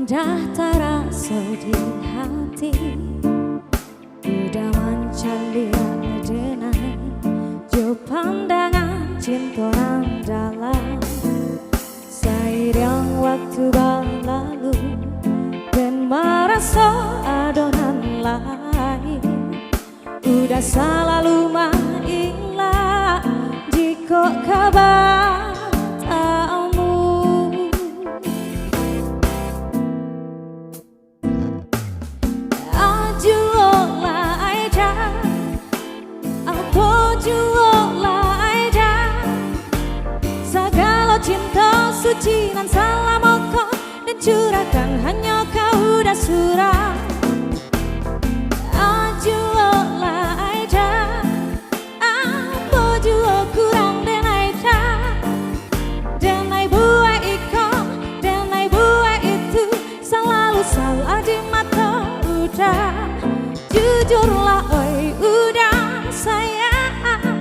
Indah terasa di hati, udah mancalia dengan jauh pandangan cinta dalam seiring waktu berlalu dan merasa adonan lain. Udah selalu mainlah jika kabar cinta suci nan salah moko dan curahkan hanya kau dah surah. Ajuolah aja, apa jua kurang dan aja, dan ai buat ikon dan ai buat itu selalu salah di mata udah. Jujurlah oi udah sayang,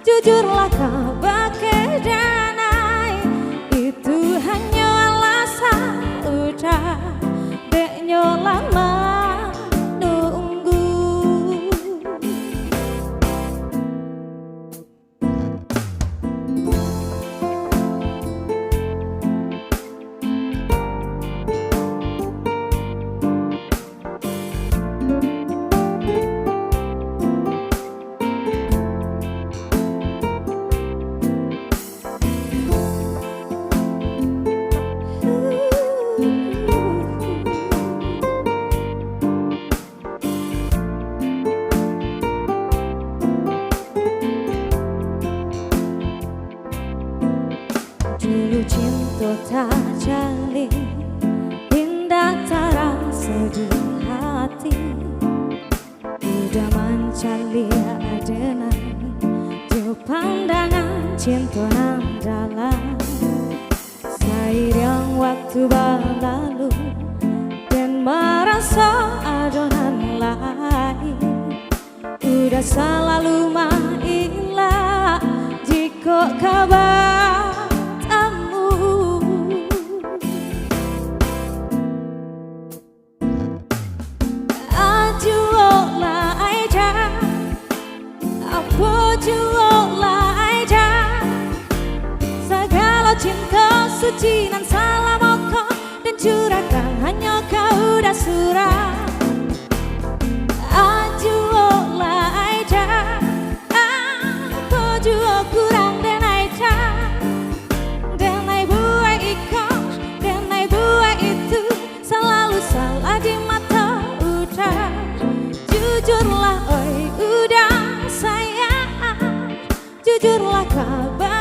jujurlah kau pakai dan itu hanya alasan udah deknya lama nunggu. Dulu cinta tak jalin, indah terasa di hati, udah mancalia dengan jauh pandangan cinta dalam seiring waktu berlalu dan merasa adonan lain. Udah selalu mainlah jika kabar cinta suci nan salah moko dan curahkan hanya kau dah surah. Ajuolah aja, apa jua kurang dan aja, dan ai buat ikon dan ai buat itu selalu salah di mata udah. Jujurlah oi udah sayang, jujurlah kabar